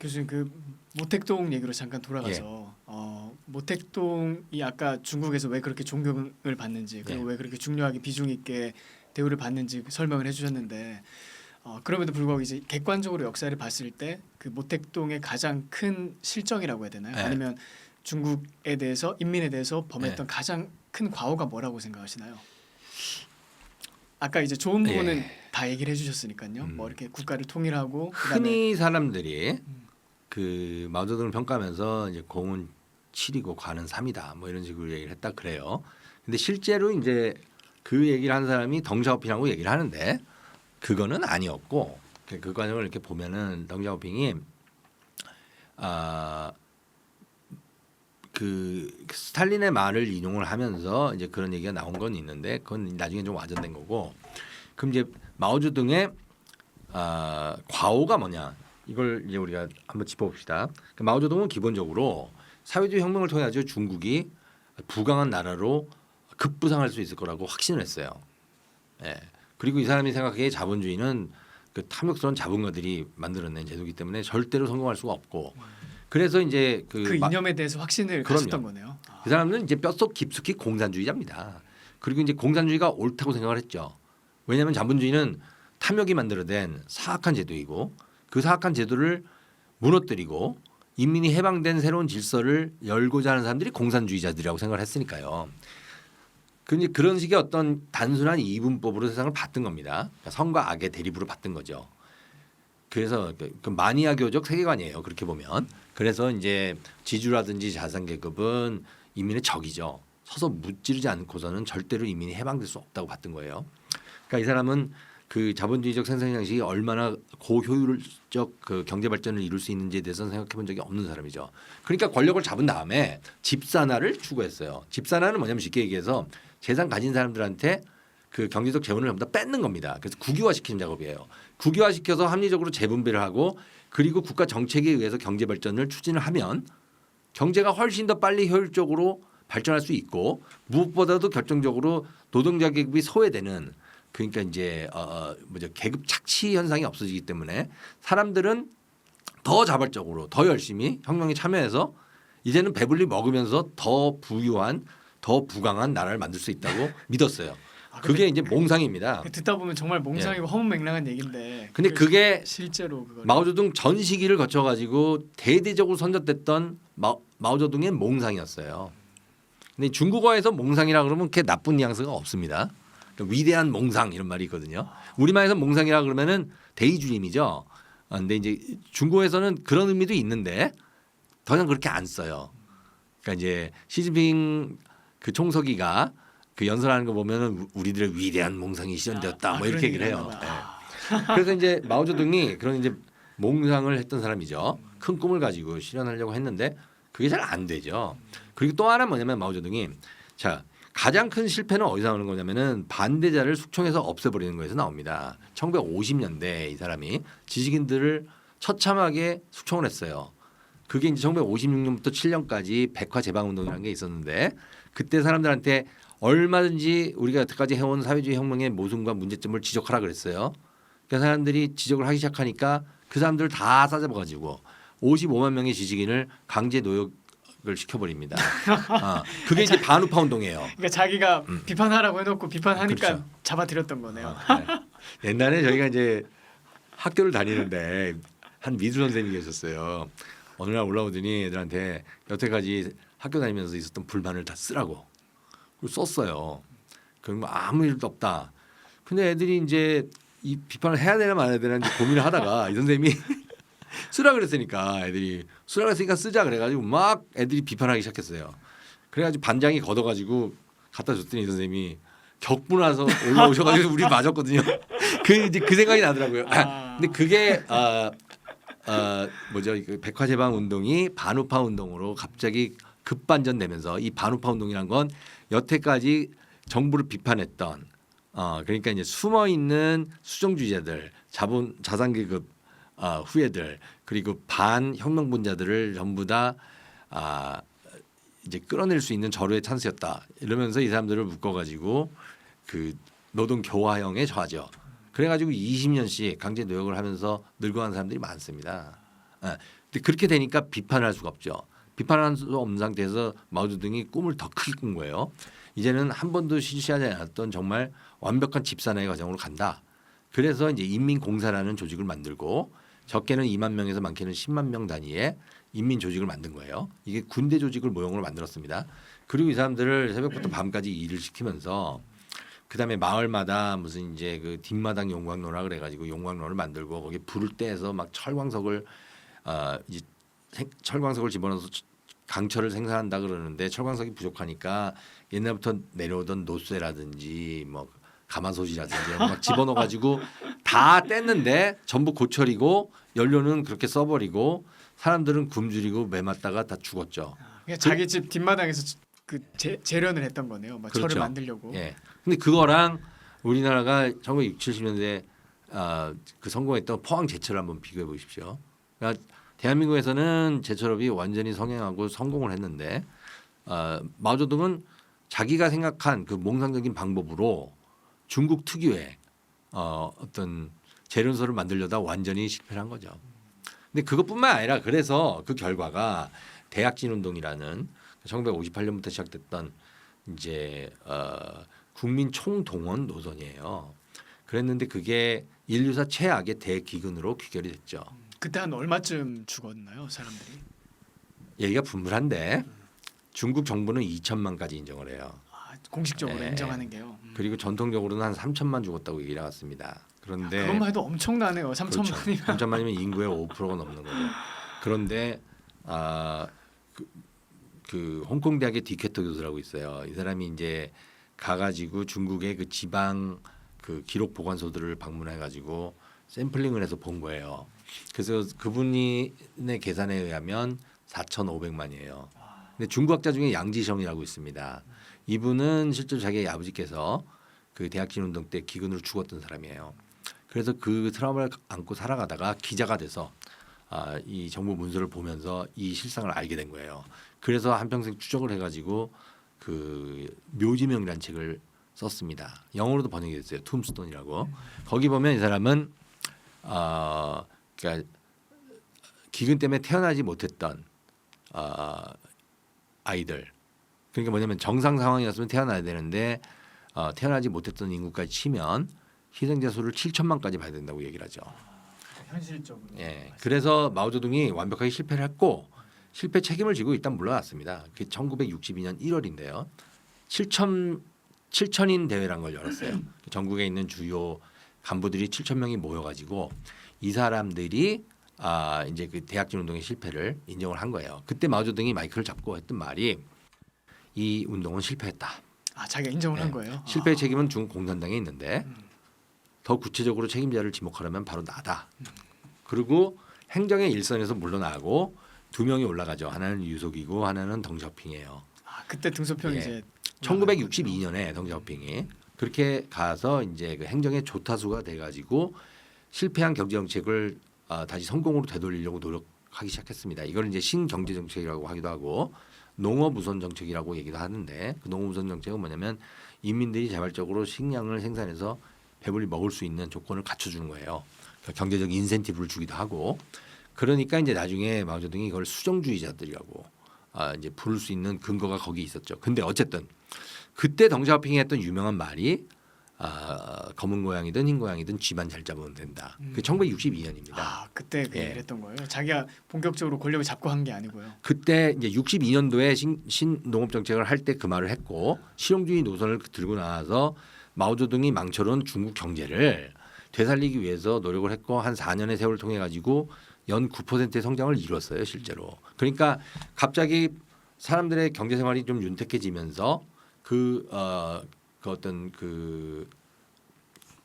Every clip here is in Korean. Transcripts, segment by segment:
교수님 그 모택동 얘기로 잠깐 돌아가서 모택동이 아까 중국에서 왜 그렇게 존경을 받는지 그리고 왜 그렇게 중요하게 비중 있게 대우를 받는지 설명을 해주셨는데 그럼에도 불구하고 이제 객관적으로 역사를 봤을 때 그 모택동의 가장 큰 실정이라고 해야 되나요? 아니면 중국에 대해서 인민에 대해서 범했던 가장 큰 과오가 뭐라고 생각하시나요? 아까 이제 좋은 부분은 다 얘기를 해주셨으니까요. 뭐 이렇게 국가를 통일하고 흔히 사람들이 그 마오쩌둥을 평가하면서 이제 공은 7이고 관은 3이다 뭐 이런 식으로 얘기를 했다 그래요. 근데 실제로 이제 그 얘기를 한 사람이 덩샤오핑이라고 얘기를 하는데 그거는 아니었고 그 과정을 이렇게 보면은 덩샤오핑이 그 스탈린의 말을 인용을 하면서 이제 그런 얘기가 나온 건 있는데 그건 나중에 좀 와전된 거고. 그럼 이제 마오쩌둥의 과오가 뭐냐 이걸 이제 우리가 한번 짚어봅시다. 마오쩌둥은 기본적으로 사회주의 혁명을 통해 가지고 중국이 부강한 나라로 급부상할 수 있을 거라고 확신을 했어요. 예. 그리고 이 사람이 생각하기에 자본주의는 그 탐욕스러운 자본가들이 만들어낸 제도이기 때문에 절대로 성공할 수가 없고. 그래서 이제 그 이념에 대해서 확신을 가졌던 거네요. 그 사람은 이제 뼛속 깊숙이 공산주의자입니다. 그리고 이제 공산주의가 옳다고 생각을 했죠. 왜냐하면 자본주의는 탐욕이 만들어낸 사악한 제도이고 그 사악한 제도를 무너뜨리고 인민이 해방된 새로운 질서를 열고자 하는 사람들이 공산주의자들이라고 생각을 했으니까요. 근데 그런 식의 어떤 단순한 이분법으로 세상을 봤던 겁니다. 그러니까 선과 악의 대립으로 봤던 거죠. 그래서 그 마니아교적 세계관이에요. 그렇게 보면. 그래서 이제 지주라든지 자산계급은 인민의 적이죠. 서서 무찌르지 않고서는 절대로 인민이 해방될 수 없다고 봤던 거예요. 그러니까 이 사람은 그 자본주의적 생산 양식이 얼마나 고효율적 그 경제 발전을 이룰 수 있는지에 대해서는 생각해 본 적이 없는 사람이죠. 그러니까 권력을 잡은 다음에 집산화를 추구했어요. 집산화는 뭐냐면 쉽게 얘기해서 재산 가진 사람들한테 그 경제적 재원을 전부 다 뺏는 겁니다. 그래서 국유화시키는 작업이에요. 국유화시켜서 합리적으로 재분배를 하고 그리고 국가 정책에 의해서 경제 발전을 추진을 하면 경제가 훨씬 더 빨리 효율적으로 발전할 수 있고 무엇보다도 결정적으로 노동자 계급이 소외되는 그러니까 이제 계급 착취 현상이 없어지기 때문에 사람들은 더 자발적으로 더 열심히 혁명에 참여해서 이제는 배불리 먹으면서 더 부유한 더 부강한 나라를 만들 수 있다고 믿었어요. 그게 이제 몽상입니다. 듣다 보면 정말 몽상이고 허무맹랑한 얘기인데. 근데 그게 실제로 그걸 마오쩌둥 전 시기를 거쳐가지고 대대적으로 선전됐던 마오쩌둥의 몽상이었어요. 근데 중국어에서 몽상이라 그러면 그렇게 나쁜 뉘앙스가 없습니다. 그러니까 위대한 몽상 이런 말이 있거든요. 우리말에서 몽상이라 그러면은 데이드림이죠. 근데 이제 중국에서는 그런 의미도 있는데 더 이상 그렇게 안 써요. 그러니까 이제 시진핑 그 총서기가 그 연설하는 거 보면은 우리들의 위대한 몽상이 실현되었다 뭐 이렇게 얘기를 해요. 네. 그래서 이제 마오쩌둥이 그런 이제 몽상을 했던 사람이죠. 큰 꿈을 가지고 실현하려고 했는데 그게 잘 안 되죠. 그리고 또 하나 뭐냐면 마오쩌둥이 가장 큰 실패는 어디서 나오는 거냐면은 반대자를 숙청해서 없애버리는 거에서 나옵니다. 1950년대 이 사람이 지식인들을 처참하게 숙청을 했어요. 그게 이제 1956년부터 7년까지 백화 제방 운동이라는 게 있었는데 그때 사람들한테 얼마든지 우리가 여태까지 해온 사회주의 혁명의 모순과 문제점을 지적하라 그랬어요. 그러니까 사람들이 지적을 하기 시작하니까 그 사람들을 다 싸잡아가지고 55만 명의 지식인을 강제 노역을 시켜버립니다. 그게 이제 반우파 운동이에요. 그러니까 자기가 비판하라고 해놓고 비판하니까 그렇죠. 잡아들였던 거네요. 네. 옛날에 저희가 이제 학교를 다니는데 한 미술 선생님이 계셨어요. 어느 날 올라오더니 애들한테 여태까지 학교 다니면서 있었던 불만을 다 쓰라고 썼어요. 그럼 아무 일도 없다. 근데 애들이 이제 이 비판을 해야 되나 말아야 되나 고민을 하다가 이 선생님이 쓰라 그랬으니까 애들이 쓰라 그랬으니까 쓰자 그래가지고 막 애들이 비판하기 시작했어요. 그래가지고 반장이 걷어가지고 갖다 줬더니 이 선생님이 격분해서 올라오셔가지고 우리 맞았거든요. 그 생각이 나더라고요. 근데 그게 뭐죠? 그 백화제방 운동이 반우파 운동으로 갑자기 급반전되면서 이 반우파 운동이란 건 여태까지 정부를 비판했던 그러니까 이제 숨어 있는 수정주의자들, 자산계급 후예들 그리고 반혁명분자들을 전부 다 이제 끌어낼 수 있는 절호의 찬스였다. 이러면서 이 사람들을 묶어가지고 그 노동 교화형에 처하죠. 그래가지고 20년씩 강제 노역을 하면서 늙어간 사람들이 많습니다. 근데 그렇게 되니까 비판을 할 수가 없죠. 비판할 수 없는 상태에서 마오쩌둥이 꿈을 더 크게 꾼 거예요. 이제는 한 번도 실시하지 않았던 정말 완벽한 집산화의 과정으로 간다. 그래서 이제 인민공사라는 조직을 만들고 적게는 2만 명에서 많게는 10만 명 단위의 인민 조직을 만든 거예요. 이게 군대 조직을 모형으로 만들었습니다. 그리고 이 사람들을 새벽부터 밤까지 일을 시키면서 그다음에 마을마다 무슨 이제 그 뒷마당 용광로라 그래가지고 용광로를 만들고 거기 불을 떼서 막 철광석을 이제 철광석을 집어넣어서 강철을 생산한다 그러는데 철광석이 부족하니까 옛날부터 내려오던 노쇠라든지 뭐 가마솥이라든지 막 집어넣어가지고 다 뗐는데 전부 고철이고 연료는 그렇게 써버리고 사람들은 굶주리고 매 맞다가 다 죽었죠. 그러니까 자기 집 뒷마당에서 그 재련을 했던 거네요. 막 그렇죠. 철을 만들려고. 예. 근데 그거랑 우리나라가 1960, 70년대 그 성공했던 포항 제철을 한번 비교해 보십시오. 그러니까 대한민국에서는 제철업이 완전히 성행하고 성공을 했는데 마오쩌둥은 자기가 생각한 그 몽상적인 방법으로 중국 특유의 어떤 재련소를 만들려다 완전히 실패를 한 거죠. 근데 그것뿐만 아니라 그래서 그 결과가 대약진 운동이라는 1958년부터 시작됐던 이제 국민 총동원 노선이에요. 그랬는데 그게 인류사 최악의 대기근으로 귀결이 됐죠. 그때 한 얼마쯤 죽었나요, 사람들이? 얘기가 분분한데 중국 정부는 2천만까지 인정을 해요. 공식적으로 네. 인정하는 게요. 그리고 전통적으로는 한 3천만 죽었다고 얘기를 해왔습니다. 그런데 그것만 해도 엄청나네요. 3천만이면. 3천만이면 인구의 5%가 넘는 거죠. 그런데 그 홍콩 대학의 디케터 교수라고 있어요. 이 사람이 이제 가가지고 중국의 그 지방 그 기록 보관소들을 방문해가지고 샘플링을 해서 본 거예요. 그래서 그분의 계산에 의하면 4,500만이에요. 근데 중국학자 중에 양지성이라고 있습니다. 이분은 실제로 자기 아버지께서 그 대약진 운동 때 기근으로 죽었던 사람이에요. 그래서 그 트라우마를 안고 살아가다가 기자가 돼서 이 정부 문서를 보면서 이 실상을 알게 된 거예요. 그래서 한평생 추적을 해가지고 그 묘지명이라는 책을 썼습니다. 영어로도 번역이 됐어요. 툼스톤이라고. 거기 보면 이 사람은 그러니까 기근 때문에 태어나지 못했던 아이들. 그러니까 뭐냐면 정상 상황이었으면 태어나야 되는데 태어나지 못했던 인구까지 치면 희생자 수를 7천만까지 봐야 된다고 얘기를 하죠. 현실적으로. 예. 그래서 마오쩌둥이 완벽하게 실패를 했고 실패 책임을 지고 일단 물러났습니다. 그게 1962년 1월인데요. 7천인 대회란 걸 열었어요. 전국에 있는 주요 간부들이 7천 명이 모여가지고 이 사람들이 이제 그 대약진 운동의 실패를 인정을 한 거예요. 그때 마오쩌둥이 마이크를 잡고 했던 말이 이 운동은 실패했다. 자기가 인정을 한 거예요. 실패의 책임은 중국 공산당에 있는데 더 구체적으로 책임자를 지목하려면 바로 나다. 그리고 행정의 일선에서 물러나고 두 명이 올라가죠. 하나는 유속이고 하나는 덩샤오핑이에요. 그때 등소평이 예. 이제 1962년에 덩샤오핑이 그렇게 가서 이제 그 행정의 조타수가 돼가지고 실패한 경제 정책을 다시 성공으로 되돌리려고 노력하기 시작했습니다. 이걸 이제 신경제 정책이라고 하기도 하고 농업우선 정책이라고 얘기도 하는데 그 농업우선 정책은 뭐냐면 인민들이 자발적으로 식량을 생산해서 배불리 먹을 수 있는 조건을 갖춰주는 거예요. 그러니까 경제적 인센티브를 주기도 하고 그러니까 이제 나중에 마오쩌둥이 이걸 수정주의자들이라고 이제 부를 수 있는 근거가 거기 있었죠. 근데 어쨌든 그때 덩샤오핑이 했던 유명한 말이 검은 고양이든 흰 고양이든 쥐만 잘 잡으면 된다. 그 1962년입니다. 그때 그 얘기를 했던 거예요. 자기가 본격적으로 권력을 잡고 한 게 아니고요. 그때 이제 62년도에 신농업 정책을 할 때 그 말을 했고 실용주의 노선을 들고 나와서 마오쩌둥이 망쳐놓은 중국 경제를 되살리기 위해서 노력을 했고 한 4년의 세월을 통해 가지고 연 9%의 성장을 이뤘어요 실제로. 그러니까 갑자기 사람들의 경제 생활이 좀 윤택해지면서 그 어떤 그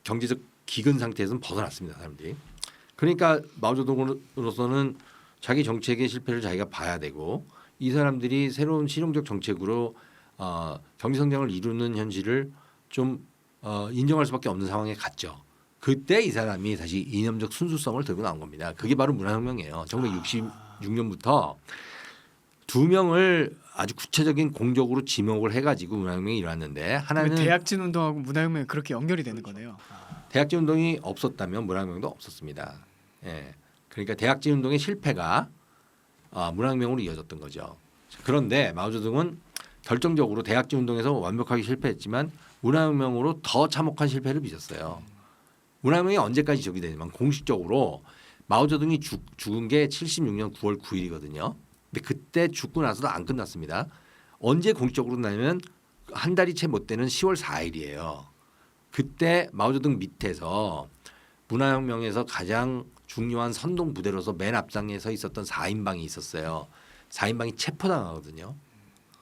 경제적 기근 상태에서는 벗어났습니다 사람들이. 그러니까 마오쩌둥으로서는 자기 정책의 실패를 자기가 봐야 되고 이 사람들이 새로운 실용적 정책으로 경제 성장을 이루는 현실을 좀 인정할 수밖에 없는 상황에 갔죠. 그때 이 사람이 다시 이념적 순수성을 들고 나온 겁니다. 그게 바로 문화혁명이에요. 1966년부터 두 명을 아주 구체적인 공적으로 지목을 해가지고 문화혁명이 일어났는데 하나는 대약진 운동하고 문화혁명이 그렇게 연결이 되는 거네요. 대약진 운동이 없었다면 문화혁명도 없었습니다. 예. 그러니까 대약진 운동의 실패가 문화혁명으로 이어졌던 거죠. 그런데 마오쩌둥은 결정적으로 대약진 운동에서 완벽하게 실패했지만 문화혁명으로 더 참혹한 실패를 빚었어요. 문화혁명이 언제까지 지속이 되냐면 공식적으로 마오쩌둥이 죽은 게 76년 9월 9일이거든요. 근데 그때 죽고 나서도 안 끝났습니다. 언제 공식적으로 나냐면 한 달이 채 못 되는 10월 4일이에요. 그때 마오쩌둥 밑에서 문화혁명에서 가장 중요한 선동 부대로서 맨 앞장에 서 있었던 4인방이 있었어요. 4인방이 체포당하거든요.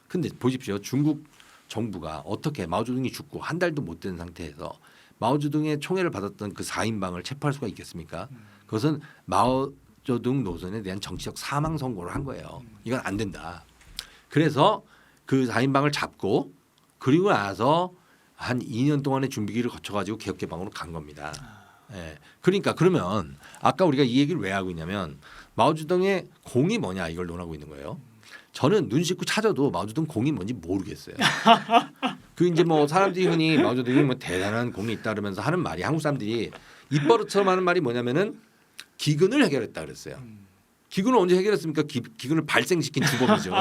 근데 보십시오. 중국 정부가 어떻게 마오쩌둥이 죽고 한 달도 못 된 상태에서 마오쩌둥의 총애를 받았던 그 4인방을 체포할 수가 있겠습니까? 그것은 마오쩌둥 노선에 대한 정치적 사망 선고를 한 거예요. 이건 안 된다. 그래서 그 4인방을 잡고 그리고 나서 한 2년 동안의 준비기를 거쳐가지고 개혁개방으로 간 겁니다. 예. 그러니까 그러면 아까 우리가 이 얘기를 왜 하고 있냐면 마오쩌둥의 공이 뭐냐 이걸 논하고 있는 거예요. 저는 눈 씻고 찾아도 마오쩌둥 공이 뭔지 모르겠어요. 그 이제 뭐 사람들이 흔히 마오쩌둥이 뭐 대단한 공이 있다 그러면서 하는 말이 한국 사람들이 입버릇처럼 하는 말이 뭐냐면은 기근을 해결했다 그랬어요. 기근을 언제 해결했습니까? 기근을 발생시킨 주범이죠.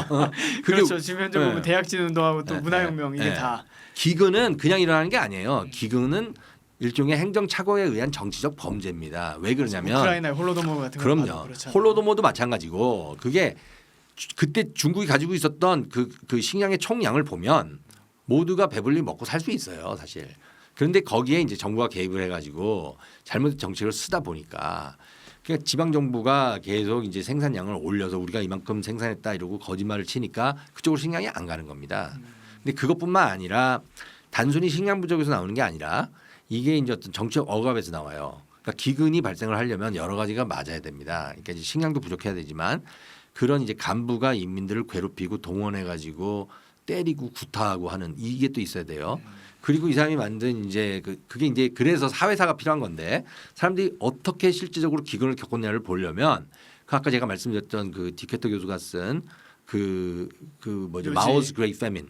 그렇죠. 지금 현재 보면 네. 대약진 운동하고 또 문화혁명 이게 네. 다 기근은 그냥 일어나는 게 아니에요. 기근은 일종의 행정착오에 의한 정치적 범죄입니다. 왜 그러냐면 우크라이나의 홀로도모 같은 거 그럼요. 홀로도모도 마찬가지고 그게 그때 중국이 가지고 있었던 그 식량의 총량을 보면 모두가 배불리 먹고 살 수 있어요, 사실. 그런데 거기에 이제 정부가 개입을 해가지고 잘못된 정책을 쓰다 보니까 그러니까 지방 정부가 계속 이제 생산량을 올려서 우리가 이만큼 생산했다 이러고 거짓말을 치니까 그쪽으로 식량이 안 가는 겁니다. 근데 그것뿐만 아니라 단순히 식량 부족에서 나오는 게 아니라 이게 이제 어떤 정치적 억압에서 나와요. 그러니까 기근이 발생을 하려면 여러 가지가 맞아야 됩니다. 그러니까 이제 식량도 부족해야 되지만 그런 이제 간부가 인민들을 괴롭히고 동원해가지고 때리고 구타하고 하는 이게 또 있어야 돼요. 그리고 이 사람이 만든 이제 그게 이제 그래서 사회사가 필요한 건데 사람들이 어떻게 실질적으로 기근을 겪었냐를 보려면 그 아까 제가 말씀드렸던 그 디케터 교수가 쓴 그 뭐죠 마오's Great Famine,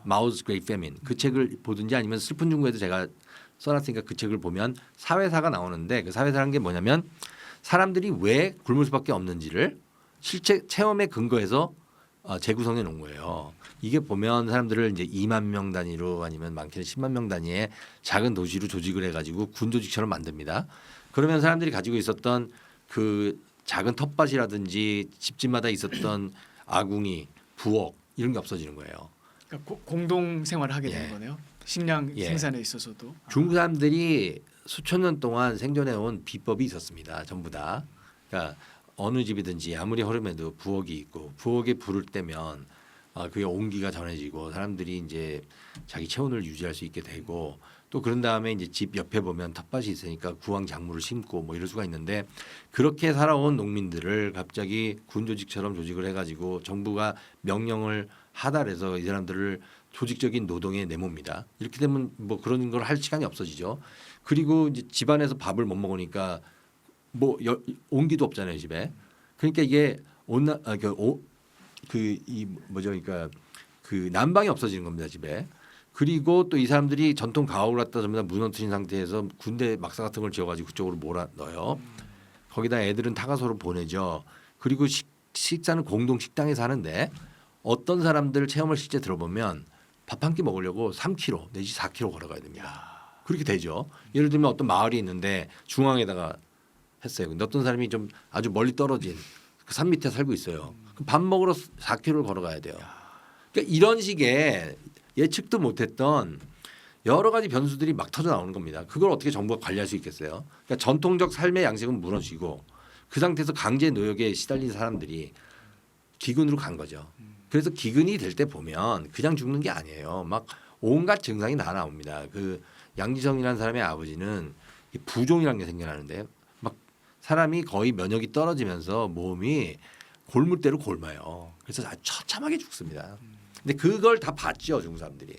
마오's Great Famine 그 책을 보든지 아니면 슬픈 중국에도 제가 써놨으니까 그 책을 보면 사회사가 나오는데 그 사회사라는 게 뭐냐면 사람들이 왜 굶을 수밖에 없는지를 실제 체험에 근거해서 재구성해 놓은 거예요. 이게 보면 사람들을 이제 2만 명 단위로 아니면 많게는 10만 명 단위의 작은 도시로 조직을 해가지고 군 조직처럼 만듭니다. 그러면 사람들이 가지고 있었던 그 작은 텃밭이라든지 집집마다 있었던 아궁이, 부엌 이런 게 없어지는 거예요. 그러니까 공동 생활을 하게 되는 예. 거네요. 식량 예. 생산에 있어서도 중국 사람들이 수천 년 동안 생존해온 비법이 있었습니다. 전부 다. 그러니까 어느 집이든지 아무리 허름해도 부엌이 있고 부엌에 불을 떼면 그게 온기가 전해지고 사람들이 이제 자기 체온을 유지할 수 있게 되고 또 그런 다음에 이제 집 옆에 보면 텃밭이 있으니까 구황 작물을 심고 뭐 이럴 수가 있는데 그렇게 살아온 농민들을 갑자기 군조직처럼 조직을 해가지고 정부가 명령을 하달해서 이 사람들을 조직적인 노동에 내몹니다. 이렇게 되면 뭐 그런 걸 할 시간이 없어지죠. 그리고 이제 집안에서 밥을 못 먹으니까 뭐 온기도 없잖아요 집에. 그러니까 이게 그러니까 그 난방이 없어지는 겁니다 집에. 그리고 또 이 사람들이 전통 가옥을 갖다 전부 다 무너뜨린 상태에서 군대 막사 같은 걸 지어가지고 그쪽으로 몰아 넣어요. 거기다 애들은 타가소로 보내죠. 그리고 식사는 공동 식당에서 하는데 어떤 사람들 체험을 실제 들어보면 밥 한 끼 먹으려고 3km 내지 4km 걸어가야 됩니다. 그렇게 되죠. 예를 들면 어떤 마을이 있는데 중앙에다가 했어요. 근데 어떤 사람이 좀 아주 멀리 떨어진 그 산 밑에 살고 있어요. 그럼 밥 먹으러 4km를 걸어가야 돼요. 그러니까 이런 식의 예측도 못했던 여러 가지 변수들이 막 터져 나오는 겁니다. 그걸 어떻게 정부가 관리할 수 있겠어요? 그러니까 전통적 삶의 양식은 무너지고 그 상태에서 강제 노역에 시달린 사람들이 기근으로 간 거죠. 그래서 기근이 될 때 보면 그냥 죽는 게 아니에요. 막 온갖 증상이 다 나옵니다. 그 양지성이라는 사람의 아버지는 부종이라는 게 생겨나는데 막 사람이 거의 면역이 떨어지면서 몸이 골물대로 곪아요. 그래서 아주 처참하게 죽습니다. 근데 그걸 다 봤죠 중국 사람들이.